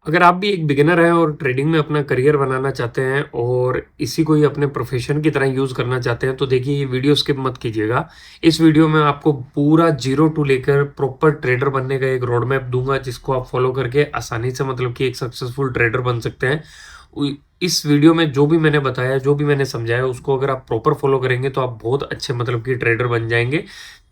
अगर आप भी एक बिगिनर हैं और ट्रेडिंग में अपना करियर बनाना चाहते हैं और इसी को ही अपने प्रोफेशन की तरह यूज़ करना चाहते हैं, तो देखिए ये वीडियो स्किप मत कीजिएगा। इस वीडियो में आपको पूरा ज़ीरो टू लेकर प्रॉपर ट्रेडर बनने का एक रोड मैप दूँगा, जिसको आप फॉलो करके आसानी से मतलब कि एक सक्सेसफुल ट्रेडर बन सकते हैं। इस वीडियो में जो भी मैंने बताया, जो भी मैंने समझाया, उसको अगर आप प्रॉपर फॉलो करेंगे तो आप बहुत अच्छे मतलब कि ट्रेडर बन जाएँगे।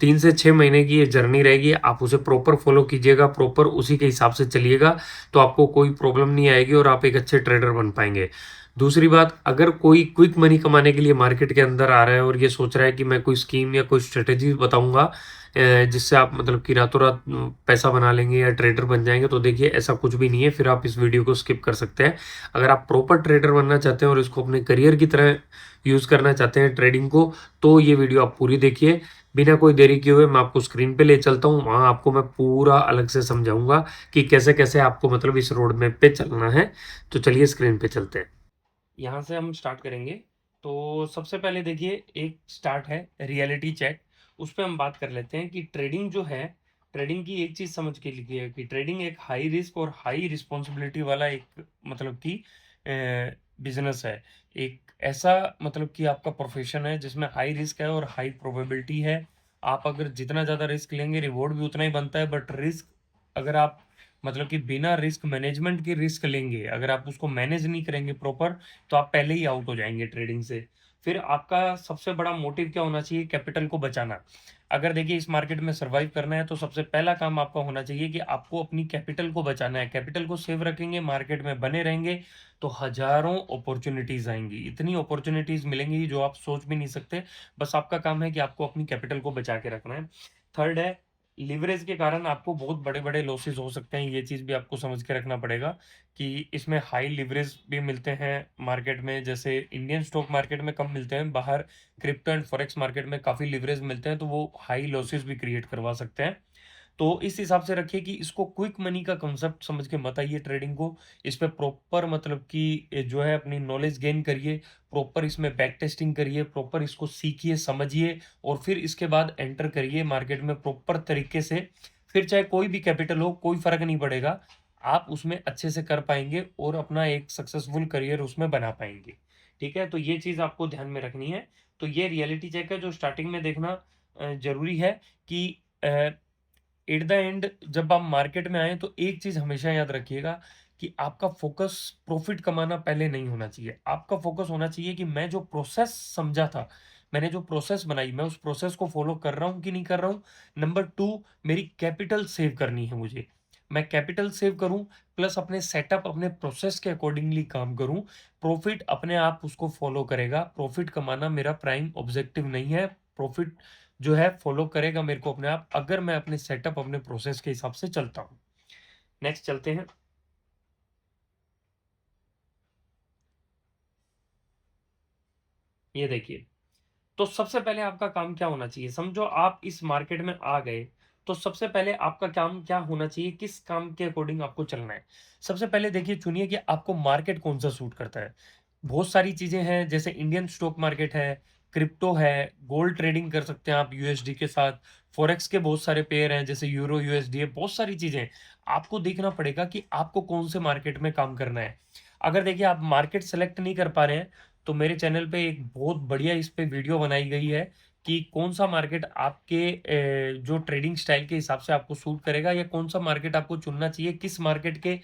3 से 6 महीने की ये जर्नी रहेगी, आप उसे प्रॉपर फॉलो कीजिएगा, प्रॉपर उसी के हिसाब से चलिएगा, तो आपको कोई प्रॉब्लम नहीं आएगी और आप एक अच्छे ट्रेडर बन पाएँगे। दूसरी बात, अगर कोई क्विक मनी कमाने के लिए मार्केट के अंदर आ रहा है और ये सोच रहा है कि मैं कोई स्कीम या कोई स्ट्रैटेजी बताऊँगा जिससे आप मतलब कि रातों-रात पैसा बना लेंगे या ट्रेडर बन जाएँगे, तो देखिए ऐसा कुछ भी नहीं है, फिर आप इस वीडियो को स्किप कर सकते हैं। अगर आप प्रॉपर ट्रेडर बनना चाहते हैं और इसको अपने करियर की तरह यूज़ करना चाहते हैं ट्रेडिंग को, तो ये वीडियो आप पूरी देखिए। बिना कोई देरी किए हुए मैं आपको स्क्रीन पे ले चलता हूँ, वहाँ आपको मैं पूरा अलग से समझाऊँगा कि कैसे-कैसे आपको मतलब इस रोड मैप पे चलना है। तो चलिए स्क्रीन पे चलते हैं। यहाँ से हम स्टार्ट करेंगे। तो सबसे पहले देखिए एक स्टार्ट है रियलिटी चेक। उस पे हम बात कर लेते हैं कि ट्रेडिंग जो है, ट्रेडिंग की एक चीज़ समझ के लिए कि ट्रेडिंग एक हाई रिस्क और हाई रिस्पॉन्सिबिलिटी वाला एक मतलब कि बिज़नेस है। एक ऐसा मतलब कि आपका प्रोफ़ेशन है जिसमें हाई रिस्क है और हाई प्रोबेबिलिटी है। आप अगर जितना ज़्यादा रिस्क लेंगे रिवॉर्ड भी उतना ही बनता है, बट रिस्क अगर आप मतलब कि बिना रिस्क मैनेजमेंट के रिस्क लेंगे, अगर आप उसको मैनेज नहीं करेंगे प्रॉपर, तो आप पहले ही आउट हो जाएँगे ट्रेडिंग से। फिर आपका सबसे बड़ा मोटिव क्या होना चाहिए? कैपिटल को बचाना। अगर देखिए इस मार्केट में सर्वाइव करना है तो सबसे पहला काम आपका होना चाहिए कि आपको अपनी कैपिटल को बचाना है। कैपिटल को सेव रखेंगे, मार्केट में बने रहेंगे, तो हज़ारों अपॉर्च्युनिटीज़ आएँगी। इतनी अपॉर्च्युनिटीज़ मिलेंगी जो आप सोच भी नहीं सकते। बस आपका काम है कि आपको अपनी कैपिटल को बचा के रखना है। थर्ड है, लीवरेज के कारण आपको बहुत बड़े-बड़े लॉसेस हो सकते हैं। ये चीज़ भी आपको समझ के रखना पड़ेगा कि इसमें हाई लीवरेज भी मिलते हैं मार्केट में, जैसे इंडियन स्टॉक मार्केट में कम मिलते हैं, बाहर क्रिप्टो एंड फॉरेक्स मार्केट में काफ़ी लीवरेज मिलते हैं, तो वो हाई लॉसेस भी क्रिएट करवा सकते हैं। तो इस हिसाब से रखिए कि इसको क्विक मनी का कांसेप्ट समझ के मत आइए ट्रेडिंग को। इस पे प्रॉपर मतलब कि जो है अपनी नॉलेज गेन करिए, प्रॉपर इसमें बैक टेस्टिंग करिए, प्रॉपर इसको सीखिए, समझिए और फिर इसके बाद एंटर करिए मार्केट में प्रॉपर तरीके से। फिर चाहे कोई भी कैपिटल हो, कोई फ़र्क नहीं पड़ेगा। आप उसमें अच्छे से कर पाएँगे और अपना एक सक्सेसफुल करियर उसमें बना पाएँगे। ठीक है? तो ये चीज़ आपको ध्यान में रखनी है। तो ये रियलिटी चेक है जो स्टार्टिंग में देखना ज़रूरी है कि अ एट द एंड जब आप मार्केट में आए तो एक चीज़ हमेशा याद रखिएगा कि आपका फ़ोकस प्रॉफ़िट कमाना पहले नहीं होना चाहिए। आपका फ़ोकस होना चाहिए कि मैं जो प्रोसेस समझा था, मैंने जो प्रोसेस बनाई, मैं उस प्रोसेस को फ़ॉलो कर रहा हूँ कि नहीं कर रहा हूँ। नंबर 2, मेरी कैपिटल सेव करनी है मुझे। मैं कैपिटल सेव करूँ प्लस अपने सेटअप, अपने प्रोसेस के अकॉर्डिंगली काम करूँ। प्रॉफ़िट अपने आप उसको फ़ॉलो करेगा। प्रॉफ़िट कमाना मेरा प्राइम ऑब्जेक्टिव नहीं है। प्रॉफ़िट जो है फॉलो करेगा मेरे को अपने आप, अगर मैं अपने सेटअप, अपने प्रोसेस के हिसाब से चलता हूँ। नेक्स्ट चलते हैं। ये देखिए, तो सबसे पहले आपका काम क्या होना चाहिए? समझो आप इस मार्केट में आ गए, तो सबसे पहले आपका काम क्या होना चाहिए? किस काम के अकॉर्डिंग आपको चलना है? सबसे पहले देखिए चुनिए कि आपको मार्केट कौन-सा सूट करता है। बहुत सारी चीज़ें हैं, जैसे इंडियन स्टॉक मार्केट है, क्रिप्टो है, गोल्ड ट्रेडिंग कर सकते हैं आप यूएसडी के साथ, फॉरेक्स के बहुत सारे पेयर हैं, जैसे यूरो यूएसडी है, बहुत सारी चीज़ें हैं। आपको देखना पड़ेगा कि आपको कौन से मार्केट में काम करना है। अगर देखिए आप मार्केट सेलेक्ट नहीं कर पा रहे हैं, तो मेरे चैनल पे एक बहुत बढ़िया इस पे वीडियो बनाई गई है कि कौन-सा मार्केट आपके जो ट्रेडिंग स्टाइल के हिसाब से आपको सूट करेगा, या कौन-सा मार्केट आपको चुनना चाहिए, किस मार्केट के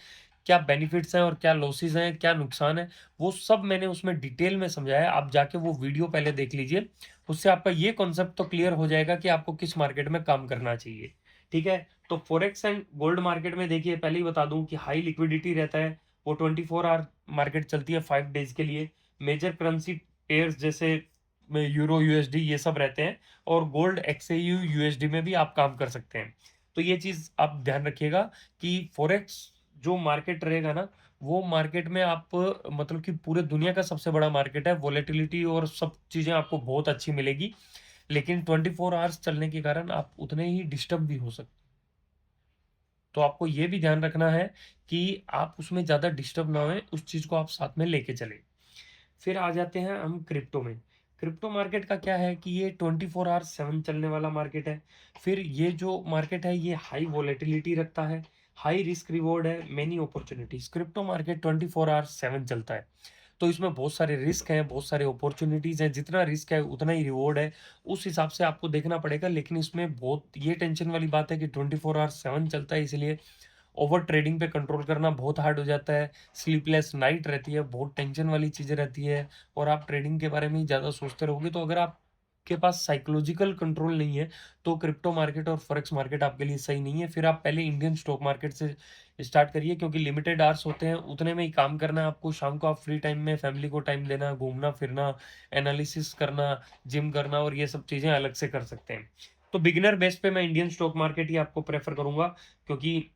क्या बेनिफिट्स हैं और क्या लॉसेस हैं, क्या नुकसान है, वो सब मैंने उसमें डिटेल में समझाया है। आप जाके वो वीडियो पहले देख लीजिए, उससे आपका ये कॉन्सेप्ट तो क्लियर हो जाएगा कि आपको किस मार्केट में काम करना चाहिए। ठीक है? तो फॉरेक्स एंड गोल्ड मार्केट में देखिए, पहले ही बता दूँ कि हाई लिक्विडिटी रहता है, वो 24 आवर मार्केट चलती है 5 डेज़ के लिए। मेजर करेंसी पेयर्स जैसे में यूरो यूएसडी ये सब रहते हैं, और गोल्ड एक्सएयू यूएसडी में भी आप काम कर सकते हैं। तो ये चीज़ आप ध्यान रखिएगा कि फॉरेक्स जो मार्केट रहेगा ना, वो मार्केट में आप मतलब कि पूरे दुनिया का सबसे बड़ा मार्केट है। वोलेटिलिटी और सब चीज़ें आपको बहुत अच्छी मिलेगी, लेकिन 24 आवर्स चलने के कारण आप उतने ही डिस्टर्ब भी हो सकते हैं। तो आपको ये भी ध्यान रखना है कि आप उसमें ज़्यादा डिस्टर्ब ना होएँ, उस चीज़ को आप साथ में लेके चलें। फिर आ जाते हैं हम क्रिप्टो में। क्रिप्टो मार्केट का क्या है कि ये 24 आवर 7 चलने वाला मार्केट है। फिर ये जो मार्केट है ये हाई वोलेटिलिटी रखता है। हाई रिस्क रिवॉर्ड है, मेनी अपॉर्चुनिटीज। क्रिप्टो मार्केट 24/7 चलता है, तो इसमें बहुत सारे रिस्क हैं, बहुत सारे अपॉर्चुनिटीज हैं। जितना रिस्क है उतना ही रिवॉर्ड है, उस हिसाब से आपको देखना पड़ेगा। लेकिन इसमें बहुत ये टेंशन वाली बात है कि 24/7 चलता है, इसलिए ओवर ट्रेडिंग पे कंट्रोल करना बहुत हार्ड हो जाता है। स्लीपलेस नाइट रहती है, बहुत टेंशन वाली चीज़ें रहती है, और आप ट्रेडिंग के बारे में ही ज़्यादा सोचते रहोगे। तो अगर आपके पास साइकोलॉजिकल कंट्रोल नहीं है तो क्रिप्टो मार्केट और फॉरेक्स मार्केट आपके लिए सही नहीं है। फिर आप पहले इंडियन स्टॉक मार्केट से स्टार्ट करिए, क्योंकि लिमिटेड आवर्स होते हैं, उतने में ही काम करना है आपको। शाम को आप फ्री टाइम में फैमिली को टाइम देना, घूमना फिरना, एनालिसिस करना, जिम करना, और ये सब चीज़ें अलग से कर सकते हैं। तो बिगिनर बेस पे मैं इंडियन स्टॉक मार्केट ही आपको प्रेफर करूंगा, क्योंकि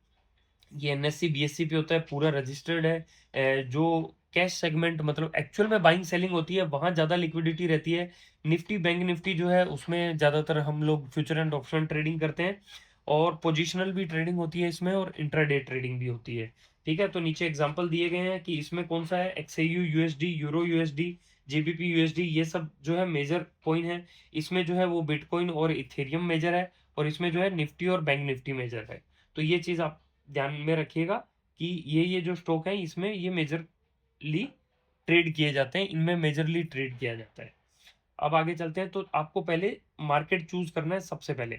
ये एनएससी बीएससी पे होता है, पूरा रजिस्टर्ड है। जो कैश सेगमेंट मतलब एक्चुअल में बाइंग सेलिंग होती है, वहाँ ज़्यादा लिक्विडिटी रहती है। निफ्टी बैंक निफ्टी जो है उसमें ज़्यादातर हम लोग फ्यूचर एंड ऑप्शन ट्रेडिंग करते हैं, और पोजिशनल भी ट्रेडिंग होती है इसमें, और इंट्राडे ट्रेडिंग भी होती है। ठीक है, तो नीचे एग्जाम्पल दिए गए हैं कि इसमें कौन सा है। XAU USD, euro USD, GBP USD, ये सब जो है मेजर कॉइन है। इसमें जो है वो बिटकॉइन और इथेरियम मेजर है, और इसमें जो है निफ्टी और बैंक निफ्टी मेजर है। तो ये चीज़ आप ध्यान में रखिएगा कि ये जो स्टॉक है इसमें ये मेजरली ट्रेड किए जाते हैं, इनमें मेजरली ट्रेड किया जाता है। अब आगे चलते हैं। तो आपको पहले मार्केट चूज करना है सबसे पहले।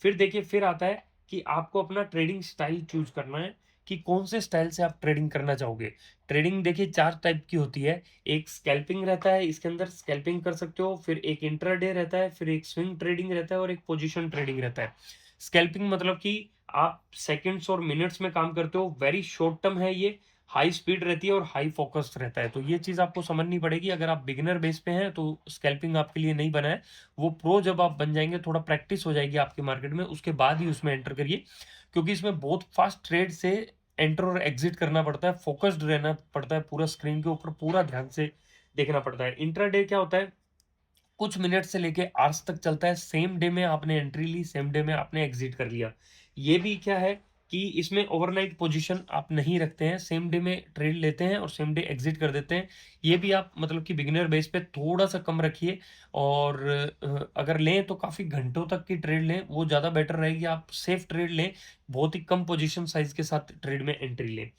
फिर देखिए, फिर आता है कि आपको अपना ट्रेडिंग स्टाइल चूज करना है कि कौन से स्टाइल से आप ट्रेडिंग करना चाहोगे। ट्रेडिंग देखिए 4 टाइप की होती है। एक स्कैल्पिंग रहता है, इसके अंदर स्कैल्पिंग कर सकते हो। फिर एक इंट्राडे रहता है, फिर एक स्विंग ट्रेडिंग रहता है, और एक पोजीशन ट्रेडिंग रहता है। स्कैल्पिंग मतलब कि आप सेकंड्स और मिनट्स में काम करते हो, वेरी शॉर्ट टर्म है ये, हाई स्पीड रहती है और हाई फोकस्ड रहता है। तो ये चीज़ आपको समझनी पड़ेगी। अगर आप बिगिनर बेस पे हैं तो स्कैल्पिंग आपके लिए नहीं बना है। वो प्रो जब आप बन जाएंगे, थोड़ा प्रैक्टिस हो जाएगी आपके मार्केट में, उसके बाद ही उसमें एंटर करिए, क्योंकि इसमें बहुत फास्ट ट्रेड से एंटर और एग्जिट करना पड़ता है, फोकस्ड रहना पड़ता है, पूरा स्क्रीन के ऊपर पूरा ध्यान से देखना पड़ता है। इंट्राडे क्या होता है, कुछ मिनट से लेके आवर्स तक चलता है। सेम डे में आपने एंट्री ली, सेम डे में आपने एग्जिट कर लिया। ये भी क्या है कि इसमें ओवरनाइट पोजीशन आप नहीं रखते हैं, सेम डे में ट्रेड लेते हैं और सेम डे एग्जिट कर देते हैं। ये भी आप मतलब कि बिगिनर बेस पे थोड़ा सा कम रखिए, और अगर लें तो काफ़ी घंटों तक की ट्रेड लें, वो ज़्यादा बेटर रहेगी। आप सेफ ट्रेड लें, बहुत ही कम पोजीशन साइज के साथ ट्रेड में एंट्री लें।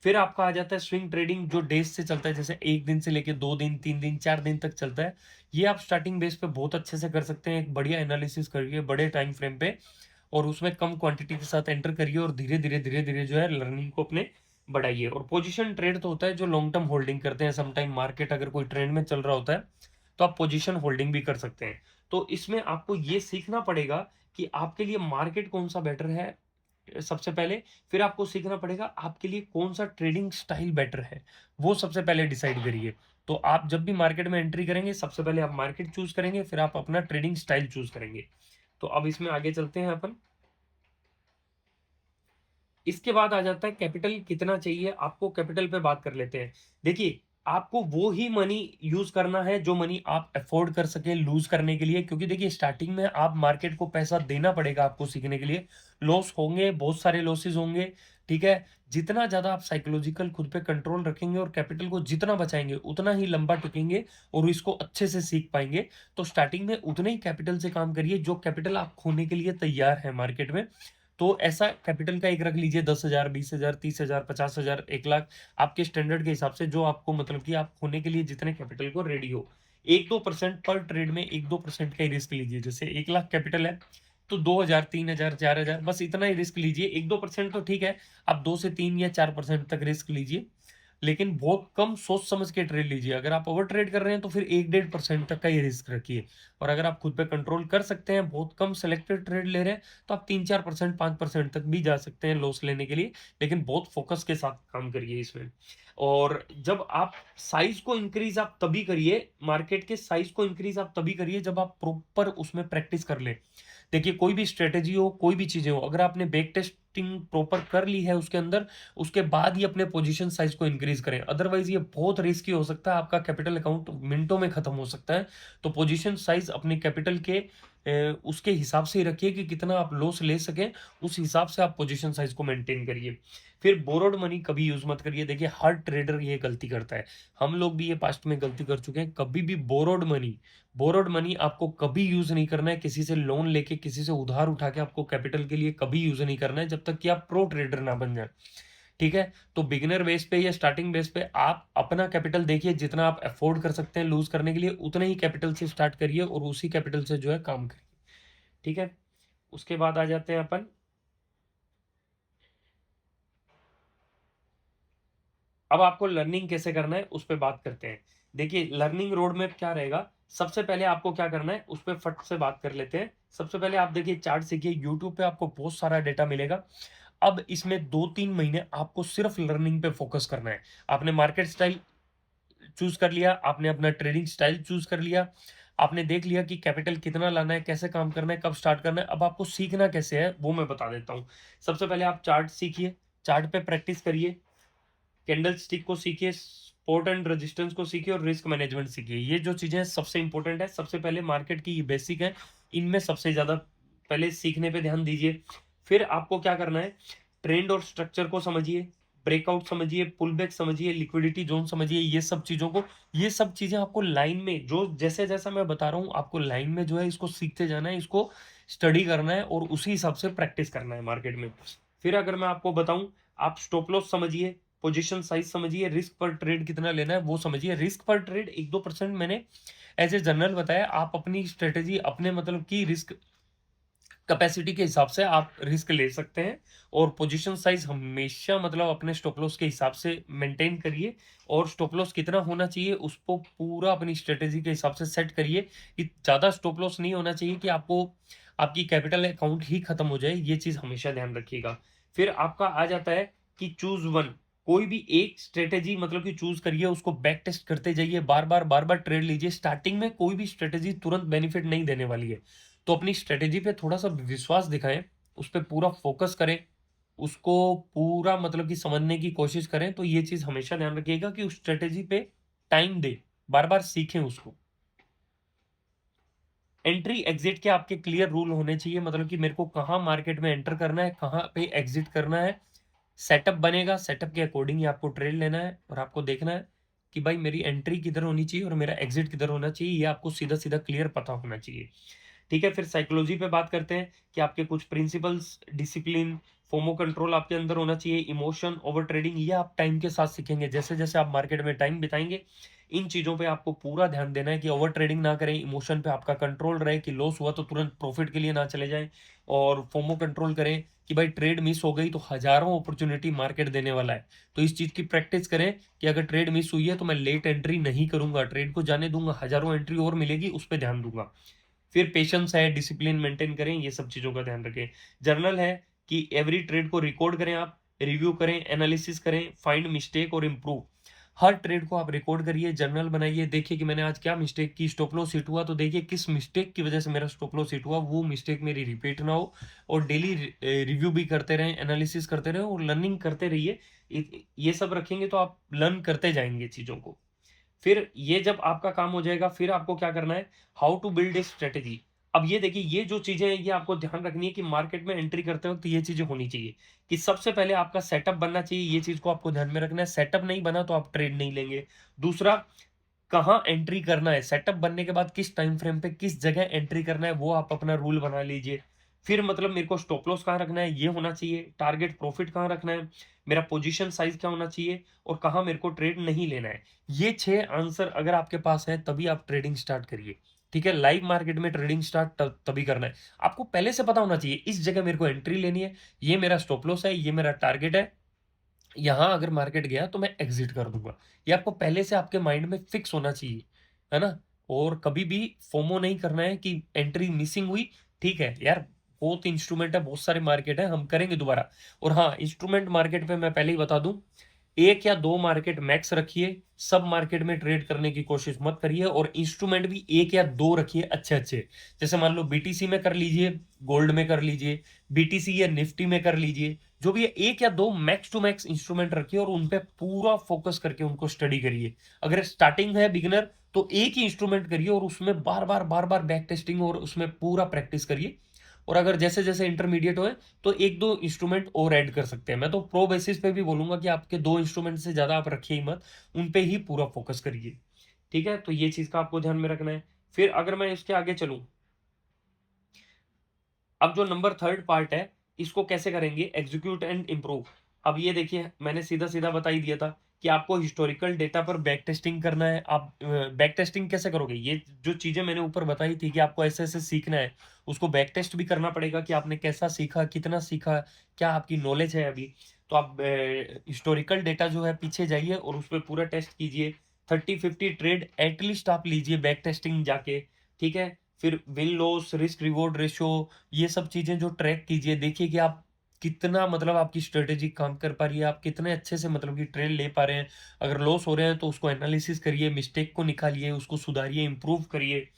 फिर आपका आ जाता है स्विंग ट्रेडिंग, जो डेज से चलता है, जैसे 1 दिन से लेके 2 दिन, 3 दिन, 4 दिन तक चलता है। ये आप स्टार्टिंग बेस पे बहुत अच्छे से कर सकते हैं। एक बढ़िया एनालिसिस करिए बड़े टाइम फ्रेम पे, और उसमें कम क्वांटिटी के साथ एंटर करिए, और धीरे धीरे जो है लर्निंग को अपने बढ़ाइए। और पोजीशन ट्रेड तो होता है जो लॉन्ग टर्म होल्डिंग करते हैं। समटाइम मार्केट अगर कोई ट्रेंड में चल रहा होता है तो आप पोजीशन होल्डिंग भी कर सकते हैं। तो इसमें आपको ये सीखना पड़ेगा कि आपके लिए मार्केट कौन सा बेटर है सबसे पहले। फिर आपको सीखना पड़ेगा आपके लिए कौन सा ट्रेडिंग स्टाइल बेटर है, वो सबसे पहले डिसाइड करिए। तो आप जब भी मार्केट में एंट्री करेंगे, सबसे पहले आप मार्केट चूज करेंगे, फिर आप अपना ट्रेडिंग स्टाइल चूज करेंगे। तो अब इसमें आगे चलते हैं अपन। इसके बाद आ जाता है कैपिटल कितना चाहिए आपको। कैपिटल पे बात कर लेते हैं। देखिए, आपको वो ही मनी यूज करना है जो मनी आप अफोर्ड कर सके लूज करने के लिए, क्योंकि देखिए स्टार्टिंग में आप मार्केट को पैसा देना पड़ेगा आपको सीखने के लिए। लॉस होंगे, बहुत सारे लॉसेस होंगे। ठीक है, जितना ज्यादा आप साइकोलॉजिकल खुद पे कंट्रोल रखेंगे और कैपिटल को जितना बचाएंगे उतना ही लंबा टिकेंगे और इसको अच्छे से सीख पाएंगे। तो स्टार्टिंग में उतने ही कैपिटल से काम करिए जो कैपिटल आप खोने के लिए तैयार है मार्केट में। तो ऐसा कैपिटल का एक रख लीजिए, 10,000, 20,000, 30,000, 50,000, 1 लाख, आपके स्टैंडर्ड के हिसाब से, जो आपको मतलब कि आप होने के लिए जितने कैपिटल को रेडी हो। 1-2% पर ट्रेड में 1-2% का ही रिस्क लीजिए। जैसे 1 लाख कैपिटल है तो 2,000, 3,000, 4,000, बस इतना ही रिस्क लीजिए। 1-2% तो ठीक है, आप 2 से 3 या 4% तक रिस्क लीजिए, लेकिन बहुत कम सोच समझ के ट्रेड लीजिए। अगर आप ओवर ट्रेड कर रहे हैं तो फिर 1-1.5% तक का ही रिस्क रखिए। और अगर आप खुद पे कंट्रोल कर सकते हैं, बहुत कम सेलेक्टेड ट्रेड ले रहे हैं, तो आप 3-4%, 5% तक भी जा सकते हैं लॉस लेने के लिए, लेकिन बहुत फोकस के साथ काम करिए इसमें। और जब आप साइज को इंक्रीज आप तभी करिए, मार्केट के साइज को इंक्रीज आप तभी करिए जब आप प्रॉपर उसमें प्रैक्टिस कर ले। देखिए, कोई भी स्ट्रेटेजी हो, कोई भी चीजें हो, अगर आपने बैक टेस्टिंग प्रॉपर कर ली है उसके अंदर, उसके बाद ही अपने पोजीशन साइज को इंक्रीज करें। अदरवाइज ये बहुत रिस्की हो सकता है, आपका कैपिटल अकाउंट मिनटों में खत्म हो सकता है। तो पोजीशन साइज अपने कैपिटल के उसके हिसाब से ही रखिए कि कितना आप लॉस ले सकें, उस हिसाब से आप पोजीशन साइज को मेंटेन करिए। फिर बोरोड मनी कभी यूज मत करिए। देखिए, हर ट्रेडर ये गलती करता है, हम लोग भी ये पास्ट में गलती कर चुके हैं। कभी भी बोरोड मनी आपको कभी यूज नहीं करना है। किसी से लोन लेके, किसी से उधार उठा के आपको कैपिटल के लिए कभी यूज नहीं करना है। जब तक कि आप प्रो ट्रेडर ना बन जाए। ठीक है, तो बिगिनर बेस पे या स्टार्टिंग बेस पे आप अपना कैपिटल देखिए, जितना आप अफोर्ड कर सकते हैं लूज करने के लिए उतने ही कैपिटल से स्टार्ट करिए और उसी कैपिटल से जो है काम करिए। ठीक है, उसके बाद आ जाते हैं अपन, अब आपको लर्निंग कैसे करना है उस पर बात करते हैं। देखिए लर्निंग रोड मैप क्या रहेगा, सबसे पहले आपको क्या करना है उस पर फट से बात कर लेते हैं। सबसे पहले आप देखिए चार्ट सीखिए, यूट्यूब पे आपको बहुत सारा डेटा मिलेगा। अब इसमें 2-3 महीने आपको सिर्फ लर्निंग पे फोकस करना है। आपने मार्केट स्टाइल चूज कर लिया, आपने अपना ट्रेडिंग स्टाइल चूज कर लिया, आपने देख लिया कि कैपिटल कितना लाना है, कैसे काम करना है, कब स्टार्ट करना है। अब आपको सीखना कैसे है वो मैं बता देता हूँ। सबसे पहले आप चार्ट सीखिए, चार्ट पे प्रैक्टिस करिए, कैंडल स्टिक को सीखिए, सपोर्ट एंड रेजिस्टेंस को सीखिए और रिस्क मैनेजमेंट सीखिए। ये जो चीजें सबसे इंपॉर्टेंट है, सबसे पहले मार्केट की ये बेसिक है, इनमें सबसे ज्यादा पहले सीखने पे ध्यान दीजिए। फिर आपको क्या करना है, ट्रेंड और स्ट्रक्चर को समझिए, ब्रेकआउट समझिए, पुल बैक समझिए, लिक्विडिटी जोन समझिए, ये सब चीजों को, ये सब चीजें आपको लाइन में जो जैसे जैसा मैं बता रहा हूँ आपको लाइन में जो है इसको सीखते जाना है, इसको स्टडी करना है और उसी हिसाब से प्रैक्टिस करना है मार्केट में। फिर अगर मैं आपको बताऊं, आप स्टॉप लॉस समझिए, पोजीशन साइज समझिए, रिस्क पर ट्रेड कितना लेना है वो समझिए। रिस्क पर ट्रेड 1-2% मैंने एज ए जनरल बताया, आप अपनी स्ट्रेटेजी अपने मतलब की रिस्क कैपेसिटी के हिसाब से आप रिस्क ले सकते हैं। और पोजीशन साइज हमेशा मतलब अपने स्टॉप लॉस के हिसाब से मेंटेन करिए, और स्टॉप लॉस कितना होना चाहिए उसको पूरा अपनी स्ट्रेटेजी के हिसाब से सेट करिए कि ज़्यादा स्टॉप लॉस नहीं होना चाहिए कि आपको आपकी कैपिटल अकाउंट ही खत्म हो जाए, ये चीज़ हमेशा ध्यान रखिएगा। फिर आपका आ जाता है कि चूज वन, कोई भी एक स्ट्रेटेजी मतलब कि चूज करिए, उसको बैक टेस्ट करते जाइए, बार बार ट्रेड लीजिए। स्टार्टिंग में कोई भी स्ट्रेटेजी तुरंत बेनिफिट नहीं देने वाली है, तो अपनी स्ट्रेटेजी पे थोड़ा सा विश्वास दिखाएं, उस पर पूरा फोकस करें, उसको पूरा मतलब कि समझने की कोशिश करें। तो ये चीज हमेशा ध्यान रखिएगा कि उस स्ट्रेटेजी पे टाइम दे, बार बार सीखें उसको। एंट्री एग्जिट के आपके क्लियर रूल होने चाहिए, मतलब कि मेरे को कहाँ मार्केट में एंटर करना है, कहाँ पे एग्जिट करना है। सेटअप बनेगा, सेटअप के अकॉर्डिंग ही आपको ट्रेड लेना है और आपको देखना है कि भाई मेरी एंट्री किधर होनी चाहिए और मेरा एग्जिट किधर होना चाहिए, ये आपको सीधा सीधा क्लियर पता होना चाहिए। ठीक है, फिर साइकोलॉजी पे बात करते हैं कि आपके कुछ प्रिंसिपल्स, डिसिप्लिन, फोमो कंट्रोल आपके अंदर होना चाहिए, इमोशन, ओवर ट्रेडिंग, ये आप टाइम के साथ सीखेंगे। जैसे जैसे आप मार्केट में टाइम बिताएंगे इन चीजों पे आपको पूरा ध्यान देना है कि ओवर ट्रेडिंग ना करें, इमोशन पे आपका कंट्रोल रहे कि लॉस हुआ तो तुरंत प्रॉफिट के लिए ना चले जाएं, और फोमो कंट्रोल करें कि भाई ट्रेड मिस हो गई तो हजारों अपॉर्चुनिटी मार्केट देने वाला है, तो इस चीज की प्रैक्टिस करें कि अगर ट्रेड मिस हुई है तो मैं लेट एंट्री नहीं करूंगा, ट्रेड को जाने दूंगा, हजारों एंट्री और मिलेगी उस पर ध्यान दूंगा। फिर पेशेंस है, डिसिप्लिन मेंटेन करें, ये सब चीजों का ध्यान रखें। जर्नल है कि एवरी ट्रेड को रिकॉर्ड करें, आप रिव्यू करें, एनालिसिस करें, फाइंड मिस्टेक और इम्प्रूव। हर ट्रेड को आप रिकॉर्ड करिए, जर्नल बनाइए, देखिए कि मैंने आज क्या मिस्टेक की, स्टॉप लॉस हिट हुआ तो देखिए किस मिस्टेक की वजह से मेरा स्टॉप लॉस हिट हुआ, वो मिस्टेक मेरी रिपीट ना हो। और डेली रिव्यू भी करते रहें, एनालिसिस करते रहें और लर्निंग करते रहिए। ये सब रखेंगे तो आप लर्न करते जाएंगे चीजों को। फिर ये जब आपका काम हो जाएगा, फिर आपको क्या करना है, how to build a strategy. अब ये देखिए, ये जो चीजें हैं ये आपको ध्यान रखनी है कि मार्केट में एंट्री करते वक्त ये चीजें होनी चाहिए कि सबसे पहले आपका सेटअप बनना चाहिए, ये चीज को आपको ध्यान में रखना है। सेटअप नहीं बना तो आप ट्रेड नहीं लेंगे। दूसरा, कहाँ एंट्री करना है, सेटअप बनने के बाद किस टाइम फ्रेम पे किस जगह एंट्री करना है वो आप अपना रूल बना लीजिए। फिर मतलब मेरे को स्टॉप लॉस कहाँ रखना है ये होना चाहिए, टारगेट प्रॉफिट कहाँ रखना है, मेरा पोजीशन साइज क्या होना चाहिए, और कहाँ मेरे को ट्रेड नहीं लेना है। ये 6 आंसर अगर आपके पास है तभी आप ट्रेडिंग स्टार्ट करिए। ठीक है, लाइव मार्केट में ट्रेडिंग स्टार्ट तभी करना है। आपको पहले से पता होना चाहिए इस जगह मेरे को एंट्री लेनी है, ये मेरा स्टॉप लॉस है, ये मेरा टारगेट है, यहां अगर मार्केट गया तो मैं एग्जिट कर दूंगा। ये आपको पहले से आपके माइंड में फिक्स होना चाहिए, है ना। और कभी भी फोमो नहीं करना है कि एंट्री मिसिंग हुई। ठीक है यार, बहुत इंस्ट्रूमेंट है, बहुत सारे मार्केट है, हम करेंगे दोबारा। और हाँ, इंस्ट्रूमेंट मार्केट पे मैं पहले ही बता दूं, 1 या 2 मार्केट मैक्स रखिए, सब मार्केट में ट्रेड करने की कोशिश मत करिए, और इंस्ट्रूमेंट भी 1 या 2 रखिए अच्छे अच्छे। जैसे मान लो बीटीसी में कर लीजिए, गोल्ड में कर लीजिए, बीटीसी या निफ्टी में कर लीजिए, जो भी है 1 या 2 मैक्स टू मैक्स इंस्ट्रूमेंट रखिए और उन पे पूरा फोकस करके उनको स्टडी करिए। अगर स्टार्टिंग है बिगिनर तो एक ही इंस्ट्रूमेंट करिए और उसमें बार बार बैक टेस्टिंग और उसमें पूरा प्रैक्टिस करिए। और अगर जैसे जैसे इंटरमीडिएट होए तो 1-2 इंस्ट्रूमेंट और ऐड कर सकते हैं। मैं तो प्रो बेसिस पे भी बोलूंगा कि आपके 2 इंस्ट्रूमेंट से ज्यादा आप रखिए ही मत, उन पे ही पूरा फोकस करिए। ठीक है, तो ये चीज का आपको ध्यान में रखना है। फिर अगर मैं इसके आगे चलूं, अब जो नंबर 3rd पार्ट है इसको कैसे करेंगे, एग्जीक्यूट एंड इम्प्रूव। अब ये देखिए मैंने सीधा सीधा बता ही दिया था कि आपको हिस्टोरिकल डेटा पर बैक टेस्टिंग करना है। आप बैक टेस्टिंग कैसे करोगे, ये जो चीजें मैंने ऊपर बताई थी कि आपको ऐसे ऐसे सीखना है, उसको बैक टेस्ट भी करना पड़ेगा कि आपने कैसा सीखा, कितना सीखा, क्या आपकी नॉलेज है अभी। तो आप हिस्टोरिकल डेटा जो है पीछे जाइए और उस पर पूरा टेस्ट कीजिए। 30-50 ट्रेड एटलीस्ट आप लीजिए बैक टेस्टिंग जाके, ठीक है। फिर win loss, risk reward ratio, ये सब चीजें जो ट्रैक कीजिए, देखिए कि आप कितना मतलब आपकी स्ट्रेटेजी काम कर पा रही है, आप कितने अच्छे से मतलब कि ट्रेड ले पा रहे हैं। अगर लॉस हो रहे हैं तो उसको एनालिसिस करिए, मिस्टेक को निकालिए, उसको सुधारिए, इंप्रूव करिए,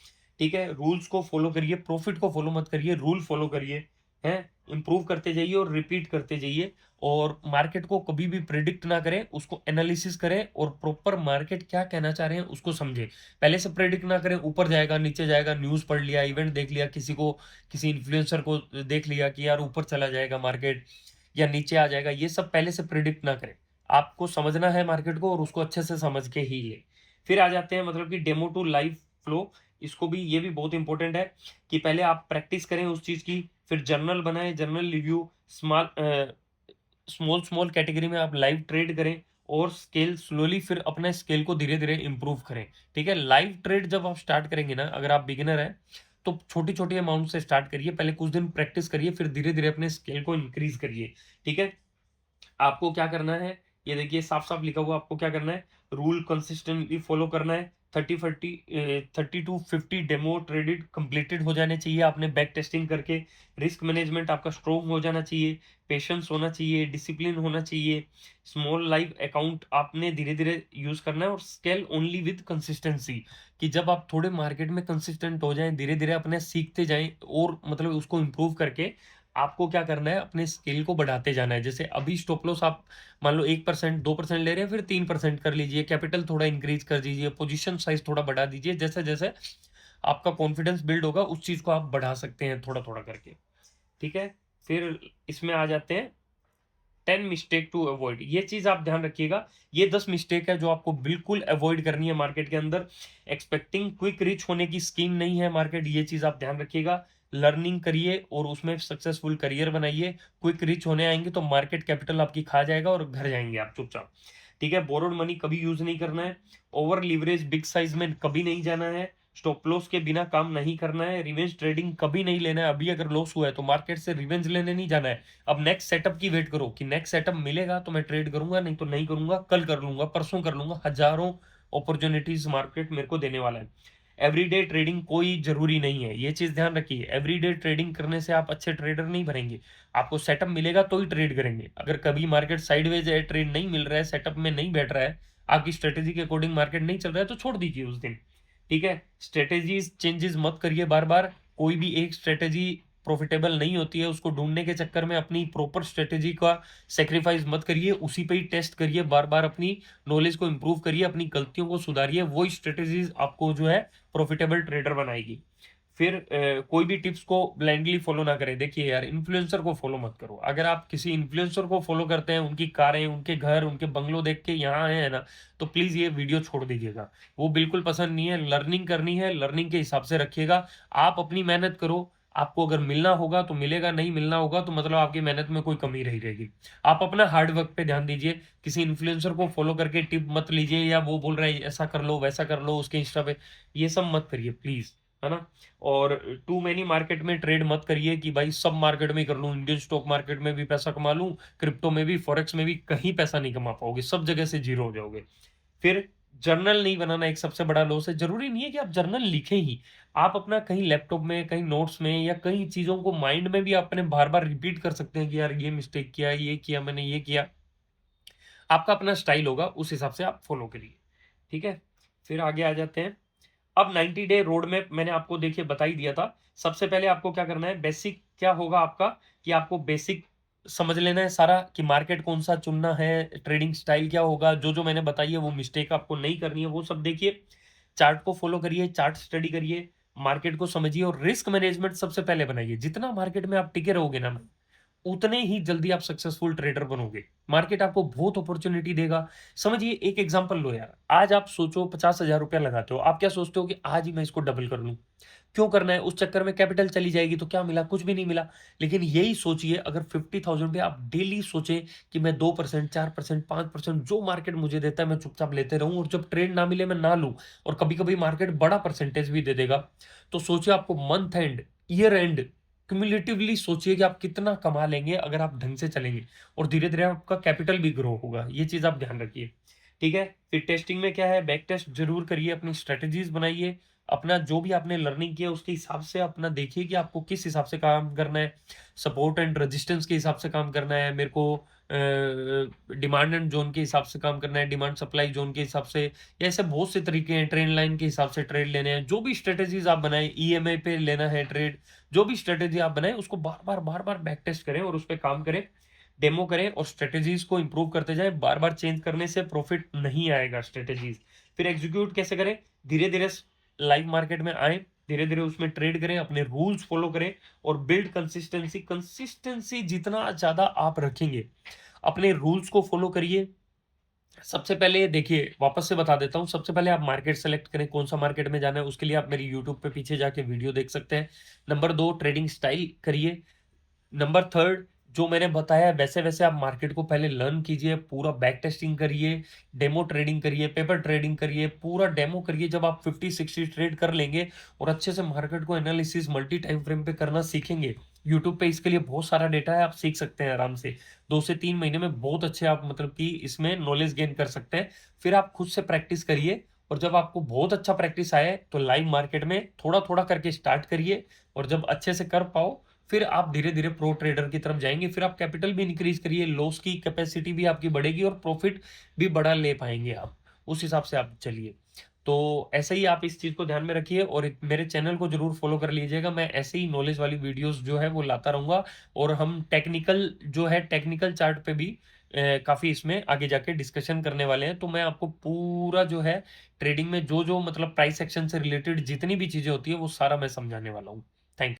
ठीक है। रूल्स को फॉलो करिए, प्रॉफिट को फॉलो मत करिए, रूल फॉलो करिए, हैं। इंप्रूव करते जाइए और रिपीट करते जाइए। और मार्केट को कभी भी प्रिडिक्ट ना करें, उसको एनालिसिस करें और प्रॉपर मार्केट क्या कहना चाह रहे हैं उसको समझें। पहले से प्रेडिक्ट ना करें, ऊपर जाएगा नीचे जाएगा, न्यूज़ पढ़ लिया, इवेंट देख लिया, किसी को किसी इन्फ्लुएंसर को देख लिया कि यार ऊपर चला जाएगा मार्केट या नीचे आ जाएगा, ये सब पहले से प्रिडिक्ट ना करें। आपको समझना है मार्केट को और उसको अच्छे से समझ के ही ले। फिर आ जाते हैं मतलब कि डेमो टू लाइव फ्लो। इसको भी, ये भी बहुत इंपॉर्टेंट है कि पहले आप प्रैक्टिस करें उस चीज की, फिर जर्नल बनाएं, journal review, small small small category में आप लाइव ट्रेड करें और स्केल स्लोली, फिर अपने स्केल को धीरे धीरे इंप्रूव करें, ठीक है। लाइव ट्रेड जब आप स्टार्ट करेंगे ना, अगर आप बिगिनर हैं तो छोटी छोटी अमाउंट से स्टार्ट करिए, पहले कुछ दिन प्रैक्टिस करिए, फिर धीरे धीरे अपने स्केल को इंक्रीज करिए, ठीक है। आपको क्या करना है, ये देखिए साफ साफ लिखा हुआ, आपको क्या करना है, रूल कंसिस्टेंटली फॉलो करना है। 30-50 डेमो ट्रेडेड कंप्लीटेड हो जाने चाहिए आपने बैक टेस्टिंग करके। रिस्क मैनेजमेंट आपका स्ट्रोंग हो जाना चाहिए, पेशेंस होना चाहिए, डिसिप्लिन होना चाहिए। स्मॉल लाइव अकाउंट आपने धीरे धीरे यूज करना है और स्केल ओनली विद कंसिस्टेंसी, कि जब आप थोड़े मार्केट में कंसिस्टेंट हो जाएं, धीरे धीरे अपने सीखते जाएं और मतलब उसको इम्प्रूव करके आपको क्या करना है, अपने स्केल को बढ़ाते जाना है। जैसे अभी स्टॉप लॉस आप मान लो 1% 2% ले रहे हैं, फिर 3% कर लीजिए, कैपिटल थोड़ा इंक्रीज कर दीजिए, पोजीशन साइज थोड़ा बढ़ा दीजिए। जैसे जैसे आपका कॉन्फिडेंस बिल्ड होगा उस चीज को आप बढ़ा सकते हैं थोड़ा थोड़ा करके, ठीक है। फिर इसमें आ जाते हैं 10 मिस्टेक टू अवॉइड। ये चीज आप ध्यान रखिएगा, ये 10 मिस्टेक है जो आपको बिल्कुल अवॉइड करनी है मार्केट के अंदर। एक्सपेक्टिंग क्विक रिच होने की स्कीम नहीं है मार्केट, ये चीज आप ध्यान रखिएगा। लर्निंग करिए और उसमें सक्सेसफुल करियर बनाइए। क्विक रिच होने आएंगे तो मार्केट कैपिटल आपकी खा जाएगा और घर जाएंगे आप चुपचाप, ठीक है। बोरोड मनी कभी यूज नहीं करना है। ओवर लिवरेज बिग साइज में कभी नहीं जाना है। स्टॉप लॉस के बिना काम नहीं करना है। रिवेंज ट्रेडिंग कभी नहीं लेना है। अभी अगर लॉस हुआ है तो मार्केट से रिवेंज लेने नहीं जाना है। अब नेक्स्ट सेटअप की वेट करो कि नेक्स्ट सेटअप मिलेगा तो मैं ट्रेड करूंगा, नहीं तो नहीं करूंगा, कल कर लूंगा, परसों कर लूंगा। हजारों अपॉर्चुनिटीज मार्केट मेरे को देने वाला है। एवरीडे ट्रेडिंग कोई जरूरी नहीं है, ये चीज ध्यान रखिए। एवरीडे ट्रेडिंग करने से आप अच्छे ट्रेडर नहीं बनेंगे। आपको सेटअप मिलेगा तो ही ट्रेड करेंगे। अगर कभी मार्केट साइडवेज है, ट्रेड नहीं मिल रहा है, सेटअप में नहीं बैठ रहा है, आपकी स्ट्रेटेजी के अकॉर्डिंग मार्केट नहीं चल रहा है, तो छोड़ दीजिए उस दिन, ठीक है। स्ट्रेटेजीज चेंजेस मत करिए बार बार। कोई भी एक स्ट्रेटेजी प्रॉफिटेबल नहीं होती है, उसको ढूंढने के चक्कर में अपनी प्रॉपर स्ट्रेटेजी का सेक्रीफाइस मत करिए, उसी पे ही टेस्ट करिए, बार बार अपनी नॉलेज को इंप्रूव करिए, अपनी गलतियों को सुधारिए। वही स्ट्रेटेजीज आपको जो है प्रॉफिटेबल ट्रेडर बनाएगी। फिर कोई भी टिप्स को ब्लाइंडली फॉलो ना करें। देखिए यार, इन्फ्लुएंसर को फॉलो मत करो। अगर आप किसी इन्फ्लुएंसर को फॉलो करते हैं, उनकी कारें, उनके घर, उनके बंगलो देख के यहाँ आए हैं ना, तो प्लीज ये वीडियो छोड़ दीजिएगा। वो बिल्कुल पसंद नहीं है। लर्निंग करनी है, लर्निंग के हिसाब से रखिएगा। आप अपनी मेहनत करो, आपको अगर मिलना होगा तो मिलेगा, नहीं मिलना होगा तो मतलब आपकी मेहनत में कोई कमी रही रहेगी। आप अपना हार्ड वर्क पे ध्यान दीजिए। किसी इन्फ्लुएंसर को फॉलो करके टिप मत लीजिए, या वो बोल रहा है ऐसा कर लो वैसा कर लो उसके इंस्टा पे, ये सब मत करिए प्लीज, है ना। और टू मैनी मार्केट में ट्रेड मत करिए कि भाई सब मार्केट में कर लूं, इंडियन स्टॉक मार्केट में भी पैसा कमा लूं, क्रिप्टो में भी, फॉरेक्स में भी, कहीं पैसा नहीं कमा पाओगे, सब जगह से जीरो हो जाओगे। फिर जर्नल नहीं बनाना एक सबसे बड़ा लॉस है। जरूरी नहीं है कि आप जर्नल लिखें ही, आप अपना कहीं लैपटॉप में, कहीं नोट्स में, या कई चीजों को माइंड में भी अपने बार बार रिपीट कर सकते हैं कि यार ये मिस्टेक किया, ये किया मैंने, ये किया। आपका अपना स्टाइल होगा, उस हिसाब से आप फॉलो करिए, ठीक है। फिर आगे आ जाते हैं। अब 90 डे रोड मैप मैंने आपको देखिए बता ही दिया था। सबसे पहले आपको क्या करना है, बेसिक क्या होगा आपका, कि आपको बेसिक समझ लेना है सारा, कि मार्केट कौन सा चुनना है, ट्रेडिंग स्टाइल क्या होगा, जो जो मैंने बताई है वो मिस्टेक आपको नहीं करनी है, वो सब देखिए। चार्ट को फॉलो करिए, चार्ट स्टडी करिए, मार्केट को समझिए और रिस्क मैनेजमेंट सबसे पहले बनाइए। जितना मार्केट में आप टिके रहोगे ना, उतने ही जल्दी आप सक्सेसफुल ट्रेडर बनोगे। मार्केट आपको बहुत अपॉर्चुनिटी देगा। समझिए एक एग्जांपल लो यार, आज आप सोचो 50,000 रुपया लगाते हो, आप क्या सोचते हो कि आज ही मैं इसको डबल कर लूँ? क्यों करना है? उस चक्कर में कैपिटल चली जाएगी तो क्या मिला? कुछ भी नहीं मिला। लेकिन यही सोचिए अगर 50,000 पे आप डेली सोचें कि मैं 2%, 4%, 5% जो मार्केट मुझे देता है मैं चुपचाप लेते रहूँ और जब ट्रेड ना मिले मैं ना लूँ और कभी-कभी मार्केट बड़ा परसेंटेज भी दे देगा। तो सोचिए आपको मंथ एंड, ईयर एंड क्युमुलेटिवली सोचिए कि आप कितना कमा लेंगे अगर आप ढंग से चलेंगे और धीरे-धीरे आपका कैपिटल भी ग्रो होगा। ये चीज़ आप ध्यान रखिए। ठीक है? फिर टेस्टिंग में क्या है, बैक टेस्ट ज़रूर करिए, अपनी स्ट्रैटेजीज़ बनाइए, अपना जो भी आपने लर्निंग किया उसके हिसाब से अपना देखिए कि आपको किस हिसाब से काम करना है। सपोर्ट एंड रेजिस्टेंस के हिसाब से काम करना है, मेरे को डिमांड एंड ज़ोन के हिसाब से काम करना है, डिमांड सप्लाई ज़ोन के हिसाब से, या ऐसे बहुत से तरीके हैं, ट्रेंड लाइन के हिसाब से ट्रेड लेने हैं। जो भी स्ट्रैटेजीज़ आप बनाएँ, ईएमए पे लेना है ट्रेड, जो भी स्ट्रैटेजी आप बनाएँ उसको बार-बार, बार-बार बैक टेस्ट करें और उस पे काम करें, डेमो करें और स्ट्रैटेजीज़ को इम्प्रूव करते जाएँ। बार-बार चेंज करने से प्रॉफिट नहीं आएगा स्ट्रैटेजीज़। फिर एग्ज़ीक्यूट कैसे करें? धीरे-धीरे लाइव मार्केट में आएँ, धीरे-धीरे उसमें ट्रेड करें, अपने रूल्स फ़ॉलो करें और बिल्ड कंसिस्टेंसी। कंसिस्टेंसी जितना ज़्यादा आप रखेंगे, अपने रूल्स को फ़ॉलो करिए। सबसे पहले देखिए, वापस से बता देता हूँ, सबसे पहले आप मार्केट सेलेक्ट करें, कौन-सा मार्केट में जाना है, उसके लिए आप मेरी यूट्यूब पे पीछे जाके वीडियो देख सकते हैं। नंबर 2 ट्रेडिंग स्टाइल करिए। नंबर थर्ड, जो मैंने बताया वैसे-वैसे आप मार्केट को पहले लर्न कीजिए, पूरा बैक टेस्टिंग करिए, डेमो ट्रेडिंग करिए, पेपर ट्रेडिंग करिए, पूरा डेमो करिए। जब आप 50-60 ट्रेड कर लेंगे और अच्छे से मार्केट को एनालिसिस मल्टी टाइम फ्रेम पे करना सीखेंगे, यूट्यूब पे इसके लिए बहुत सारा डेटा है, आप सीख सकते हैं आराम से। 2 से 3 महीने में बहुत अच्छे आप मतलब कि इसमें नॉलेज गेन कर सकते हैं। फिर आप खुद से प्रैक्टिस करिए और जब आपको बहुत अच्छा प्रैक्टिस आए, तो लाइव मार्केट में थोड़ा-थोड़ा करके स्टार्ट करिए और जब अच्छे से कर पाओ फिर आप धीरे-धीरे प्रो ट्रेडर की तरफ जाएँगे, फिर आप कैपिटल भी इंक्रीज़ करिए, लॉस की कैपेसिटी भी आपकी बढ़ेगी और प्रॉफिट भी बड़ा ले पाएँगे आप। उस हिसाब से आप चलिए। तो ऐसे ही आप इस चीज़ को ध्यान में रखिए और एक मेरे चैनल को ज़रूर फ़ॉलो कर लीजिएगा। मैं ऐसे ही नॉलेज वाली वीडियोज़ जो है वो लाता रहूँगा और हम टेक्निकल जो है टेक्निकल चार्ट पे भी काफ़ी इसमें आगे जाके डिस्कशन करने वाले हैं। तो मैं आपको पूरा जो है ट्रेडिंग में जो-जो मतलब प्राइस एक्शन से रिलेटेड जितनी भी चीज़ें होती हैं, वो सारा मैं समझाने वाला हूँ।